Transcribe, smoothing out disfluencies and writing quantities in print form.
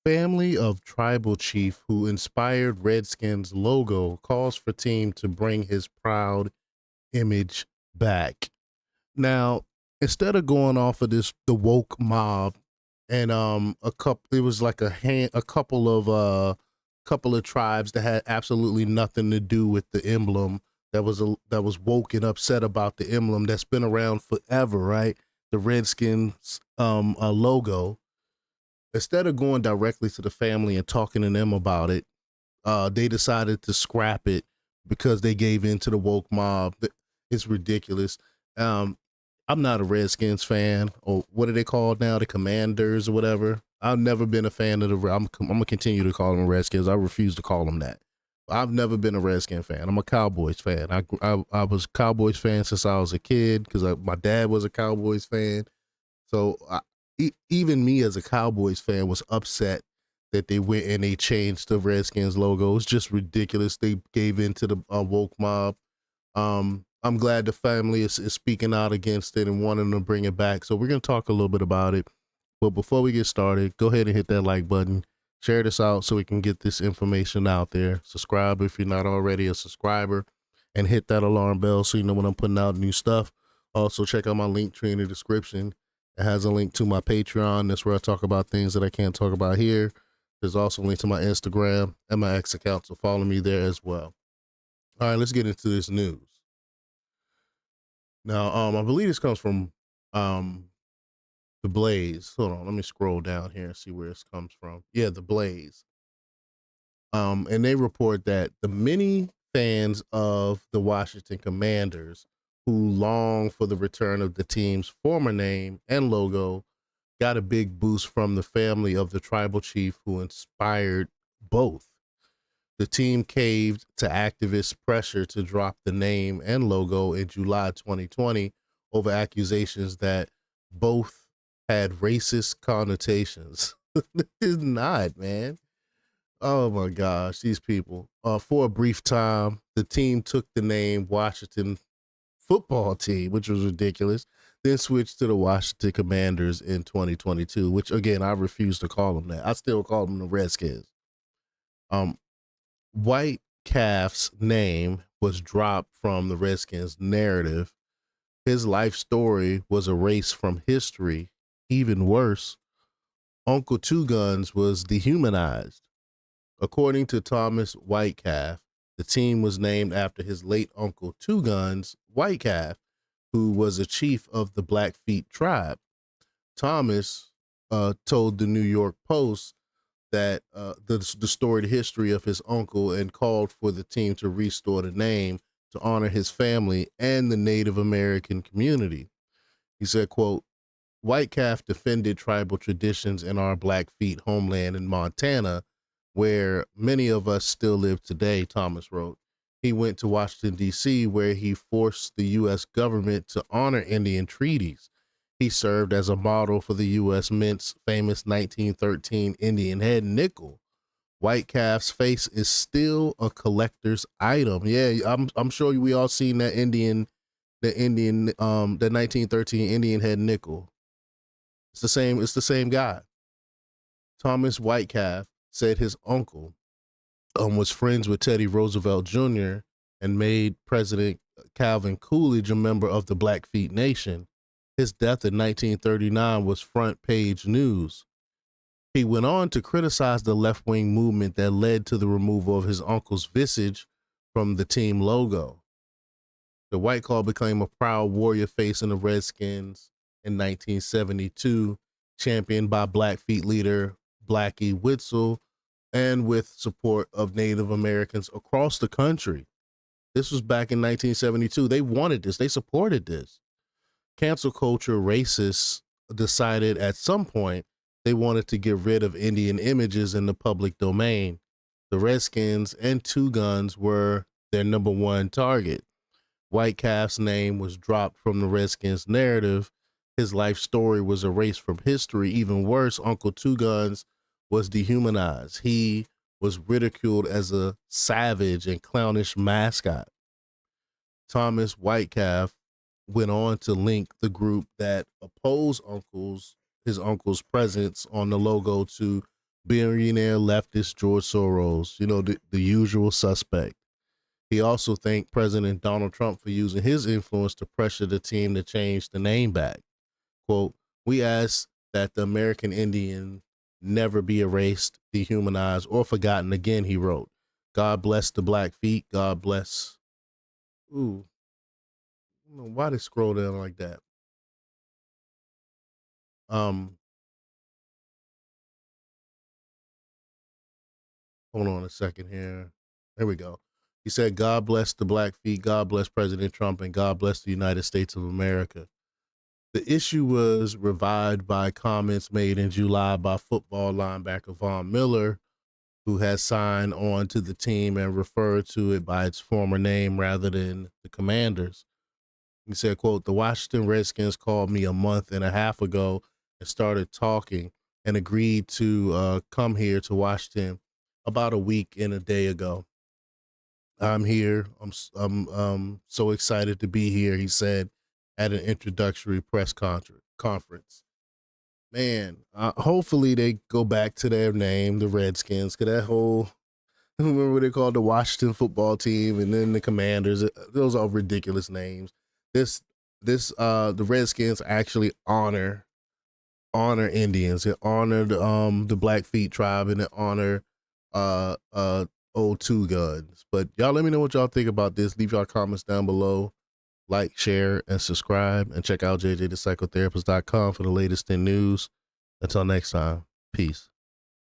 Family of tribal chief who inspired Redskins logo calls for team to bring his proud image back. Now, instead of going off of the woke mob and a couple, it was like a couple of tribes that had absolutely nothing to do with the emblem that was woke and upset about the emblem that's been around forever, right? The Redskins logo. Instead of going directly to the family and talking to them about it, they decided to scrap it because they gave in to the woke mob. It's ridiculous. Um, I'm not a Redskins fan, or what are they called now? The Commanders or whatever. I've never been a fan of the. I'm gonna continue to call them Redskins. I refuse to call them that. I've never been a Redskin fan. I'm a Cowboys fan. I was a Cowboys fan since I was a kid because my dad was a Cowboys fan. So even me as a Cowboys fan was upset that they went and they changed the Redskins logo. It's just ridiculous. They gave in to the woke mob. I'm glad the family is speaking out against it and wanting to bring it back. So we're going to talk a little bit about it. But before we get started, go ahead and hit that like button. Share this out so we can get this information out there. Subscribe if you're not already a subscriber, and hit that alarm bell so you know when I'm putting out new stuff. Also, check out my link tree in the description. It has a link to my Patreon. That's where I talk about things that I can't talk about here. There's also a link to my Instagram and my X account, so follow me there as well. All right, let's get into this news. Now, I believe this comes from um the Blaze. Hold on, let me scroll down here and see where this comes from. Yeah, the Blaze. And they report that the many fans of the Washington Commanders who long for the return of the team's former name and logo got a big boost from the family of the tribal chief who inspired both. The team caved to activist pressure to drop the name and logo in July 2020 over accusations that both had racist connotations. It's not, man. Oh my gosh, these people. For a brief time, the team took the name Washington Football Team, which was ridiculous, then switched to the Washington Commanders in 2022, which again, I refuse to call them that. I still call them the Redskins. Um, White Calf's name was dropped from the Redskins narrative. His life story was erased from history. Even worse, Uncle Two Guns was dehumanized. According to Thomas Whitecalf, the team was named after his late uncle Two Guns Whitecalf, who was a chief of the Blackfeet tribe. Thomas told the New York Post that the storied history of his uncle and called for the team to restore the name to honor his family and the Native American community. He said, quote, White Calf defended tribal traditions in our Blackfeet homeland in Montana, where many of us still live today, Thomas wrote. He went to Washington, D.C., where he forced the U.S. government to honor Indian treaties. He served as a model for the U.S. Mint's famous 1913 Indian head nickel. White Calf's face is still a collector's item. Yeah, I'm sure we all seen the 1913 Indian head nickel. It's the same guy. Thomas Whitecalf said his uncle was friends with Teddy Roosevelt Jr. and made President Calvin Coolidge a member of the Blackfeet Nation. His death in 1939 was front page news. He went on to criticize the left wing movement that led to the removal of his uncle's visage from the team logo. The White Claw became a proud warrior face in the Redskins in 1972, championed by Blackfeet leader Blackie Whitzel and with support of Native Americans across the country. This was back in 1972. They wanted this, they supported this. Cancel culture racists decided at some point they wanted to get rid of Indian images in the public domain. The Redskins and Two Guns were their number one target. White Calf's name was dropped from the Redskins narrative. His life story was erased from history. Even worse, Uncle Two Guns was dehumanized. He was ridiculed as a savage and clownish mascot. Thomas Whitecalf went on to link the group that opposed his uncle's presence on the logo to billionaire leftist George Soros, the usual suspect. He also thanked President Donald Trump for using his influence to pressure the team to change the name back. Quote, we ask that the American Indian never be erased, dehumanized, or forgotten again, he wrote. God bless the Blackfeet. God bless. Ooh, I don't know why they scroll down like that. Um, Hold on a second here. There we go. He said, God bless the Blackfeet, God bless President Trump, and God bless the United States of America. The issue was revived by comments made in July by football linebacker Von Miller, who has signed on to the team and referred to it by its former name rather than the Commanders. He said, quote, the Washington Redskins called me a month and a half ago and started talking and agreed to come here to Washington about a week and a day ago. I'm here. I'm so excited to be here, he said at an introductory press conference. Man, hopefully they go back to their name, the Redskins, because that whole remember what they called the Washington football team and then the Commanders. Those are ridiculous names. This the Redskins actually honor Indians. They honor the Blackfeet tribe and they honor old two guns. But y'all let me know what y'all think about this. Leave y'all comments down below. Like, share, and subscribe. And check out jjthepsychotherapist.com for the latest in news. Until next time, peace.